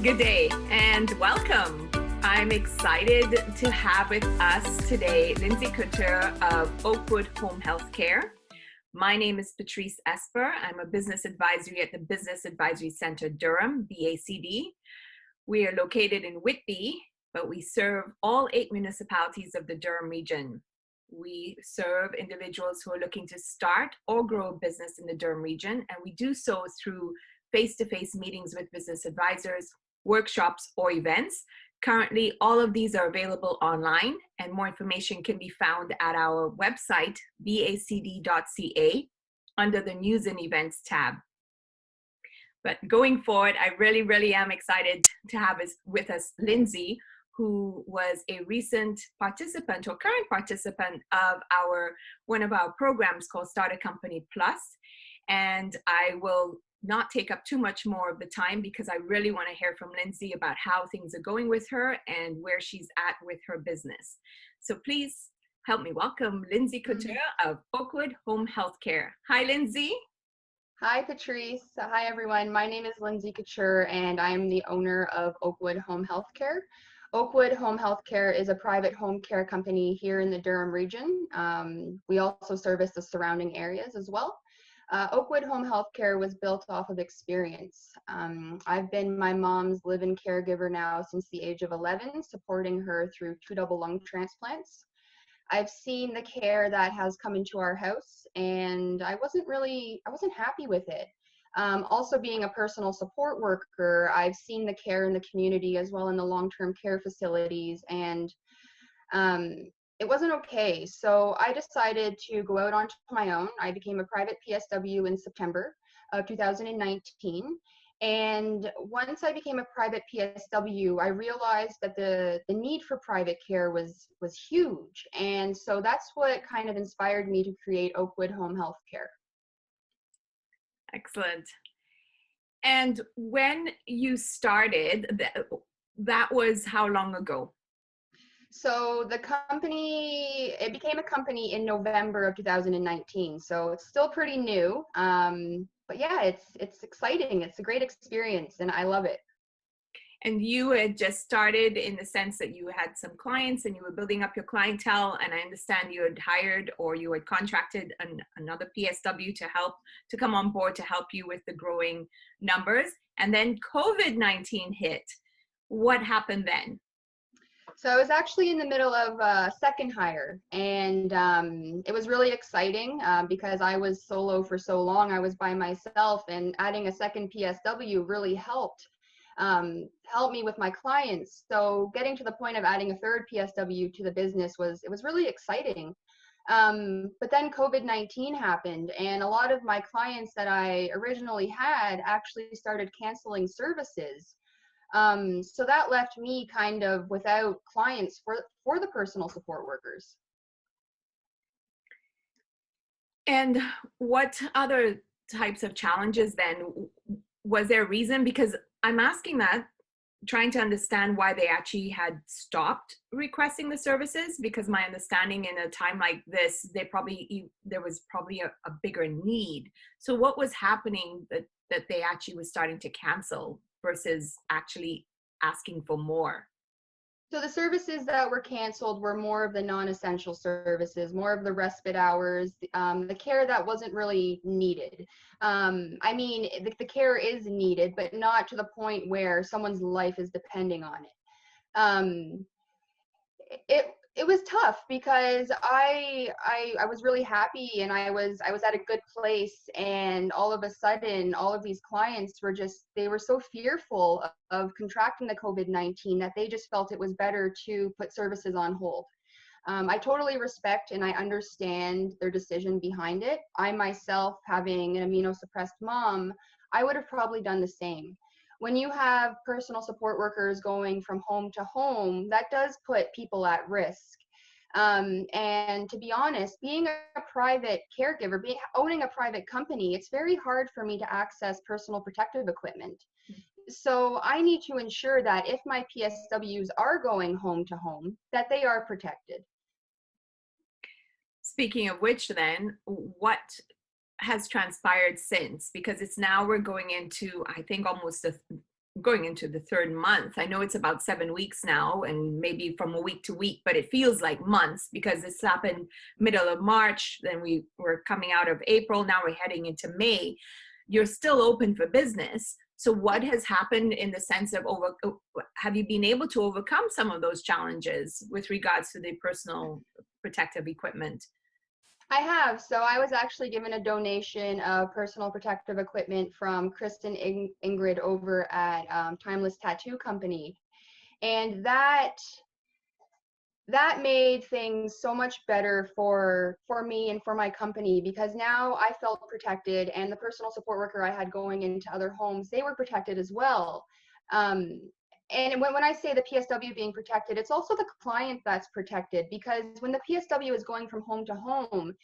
Good day and welcome. I'm excited to have with us today Lindsay Couture of Oakwood Home Healthcare. My name is Patrice Esper. I'm a business advisory at the Business Advisory Centre Durham, BACD. We are located in Whitby, but we serve all 8 municipalities of the Durham region. We serve individuals who are looking to start or grow a business in the Durham region, and we do so through face-to-face meetings with business advisors, workshops, or events. Currently, all of these are available online, and more information can be found at our website, bacd.ca, under the News and Events tab. But going forward, I really am excited to have with us Lindsay, who was a recent participant or current participant of one of our programs called Start a Company Plus. And I will not take up too much more of the time because I really want to hear from Lindsay about how things are going with her and where she's at with her business. So please help me welcome Lindsay Couture of Oakwood Home Healthcare. Hi, Lindsay. Hi, Patrice. Hi, everyone. My name is Lindsay Couture, and I'm the owner of Oakwood Home Healthcare. Oakwood Home Healthcare is a private home care company here in the Durham region. We also service the surrounding areas as well. Oakwood Home Healthcare was built off of experience. I've been my mom's live-in caregiver now since the age of 11, supporting her through 2 double lung transplants. I've seen the care that has come into our house, and I wasn't happy with it. Also being a personal support worker, I've seen the care in the community as well in the long-term care facilities, and it wasn't okay. So I decided to go out onto my own. I became a private PSW in September of 2019. And once I became a private PSW, I realized that the need for private care was huge. And so that's what kind of inspired me to create Oakwood Home Healthcare. Excellent. And when you started, that was how long ago? So the company, it became a company in November of 2019. So it's still pretty new. But yeah, it's exciting. It's a great experience and I love it. And you had just started in the sense that you had some clients and you were building up your clientele. And I understand you had hired or you had contracted another PSW to come on board to help you with the growing numbers. And then COVID-19 hit. What happened then? So I was actually in the middle of a second hire, and it was really exciting because I was solo for so long. I was by myself, and adding a second PSW really helped me with my clients. So getting to the point of adding a third PSW to the business was really exciting. But then COVID-19 happened, and a lot of my clients that I originally had actually started canceling services. So that left me kind of without clients for the personal support workers. And what other types of challenges then? Was there a reason? Because I'm asking that, trying to understand why they actually had stopped requesting the services, because my understanding in a time like this, there was probably a bigger need. So what was happening that they actually was starting to cancel versus actually asking for more? So the services that were canceled were more of the non-essential services, more of the respite hours, the care that wasn't really needed. I mean, the care is needed, but not to the point where someone's life is depending on it. It was tough because I was really happy and I was at a good place, and all of a sudden all of these clients they were so fearful of contracting the COVID-19 that they just felt it was better to put services on hold. I totally respect and I understand their decision behind it. I myself, having an immunosuppressed mom, I would have probably done the same. When you have personal support workers going from home to home, that does put people at risk. And to be honest, being a private caregiver, owning a private company, it's very hard for me to access personal protective equipment. So I need to ensure that if my PSWs are going home to home, that they are protected. Speaking of which then, what has transpired since? Because it's now we're going into, I think, almost going into the third month. I know it's about 7 weeks now, and maybe from a week to week, but it feels like months because this happened middle of March. Then we were coming out of April. Now we're heading into May. You're still open for business. So what has happened in the sense of have you been able to overcome some of those challenges with regards to the personal protective equipment? I have. So I was actually given a donation of personal protective equipment from Kristen Ingrid over at Timeless Tattoo Company. And that made things so much better for me and for my company, because now I felt protected, and the personal support worker I had going into other homes, they were protected as well. And when I say the PSW being protected, it's also the client that's protected, because when the PSW is going from home to home,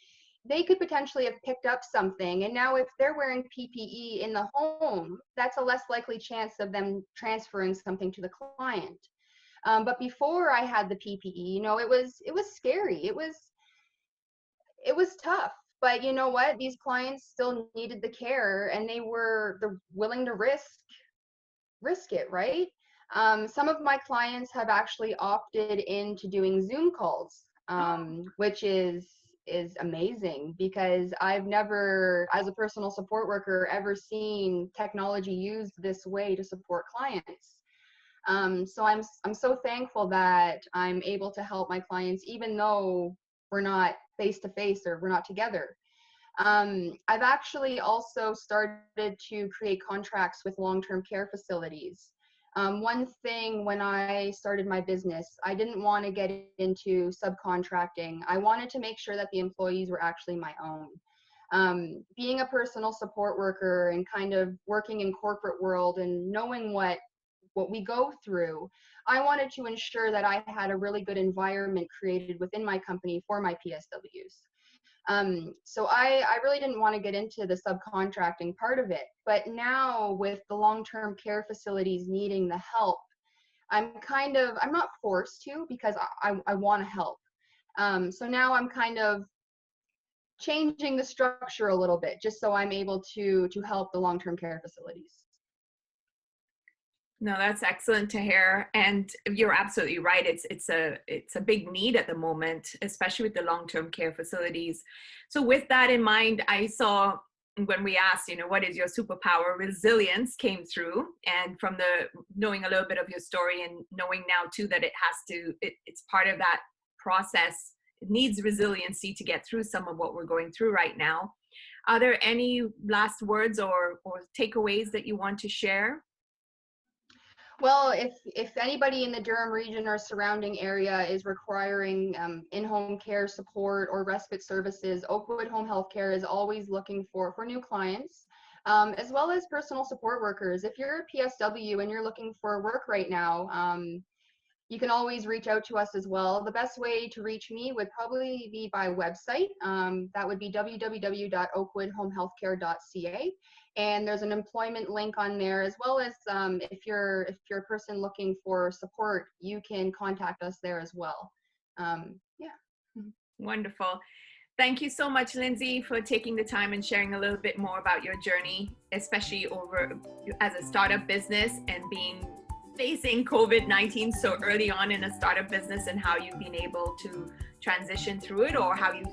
they could potentially have picked up something. And now if they're wearing PPE in the home, that's a less likely chance of them transferring something to the client. But before I had the PPE, it was scary. It was tough. But you know what? These clients still needed the care, and they were willing to risk it, right? Some of my clients have actually opted into doing Zoom calls, which is amazing, because I've never, as a personal support worker, ever seen technology used this way to support clients. So I'm so thankful that I'm able to help my clients, even though we're not face to face or we're not together. I've actually also started to create contracts with long-term care facilities. One thing when I started my business, I didn't want to get into subcontracting. I wanted to make sure that the employees were actually my own. Being a personal support worker and kind of working in corporate world and knowing what we go through, I wanted to ensure that I had a really good environment created within my company for my PSWs. So I really didn't want to get into the subcontracting part of it. But now with the long-term care facilities needing the help, I'm not forced to, because I want to help. So now I'm kind of changing the structure a little bit, just so I'm able to help the long-term care facilities. No, that's excellent to hear. And you're absolutely right. It's a big need at the moment, especially with the long-term care facilities. So with that in mind, I saw when we asked, what is your superpower, resilience came through. And from knowing a little bit of your story and knowing now too that it's part of that process. It needs resiliency to get through some of what we're going through right now. Are there any last words or takeaways that you want to share? Well, if anybody in the Durham region or surrounding area is requiring in-home care support or respite services, Oakwood Home Healthcare is always looking for new clients, as well as personal support workers. If you're a PSW and you're looking for work right now, you can always reach out to us as well. The best way to reach me would probably be by website. That would be www.oakwoodhomehealthcare.ca. And there's an employment link on there, as well as if you're a person looking for support, you can contact us there as well. Yeah. Wonderful. Thank you so much, Lindsay, for taking the time and sharing a little bit more about your journey, especially as a startup business and facing COVID-19 so early on in a startup business, and how you've been able to transition through it, or how you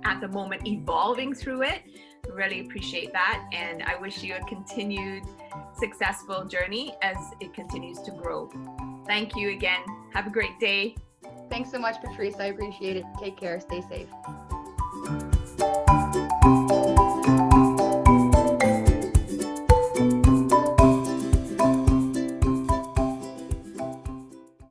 at the moment evolving through it. Really appreciate that, and I wish you a continued successful journey as it continues to grow. Thank you again. Have a great day. Thanks so much, Patrice. I appreciate it. Take care. Stay safe.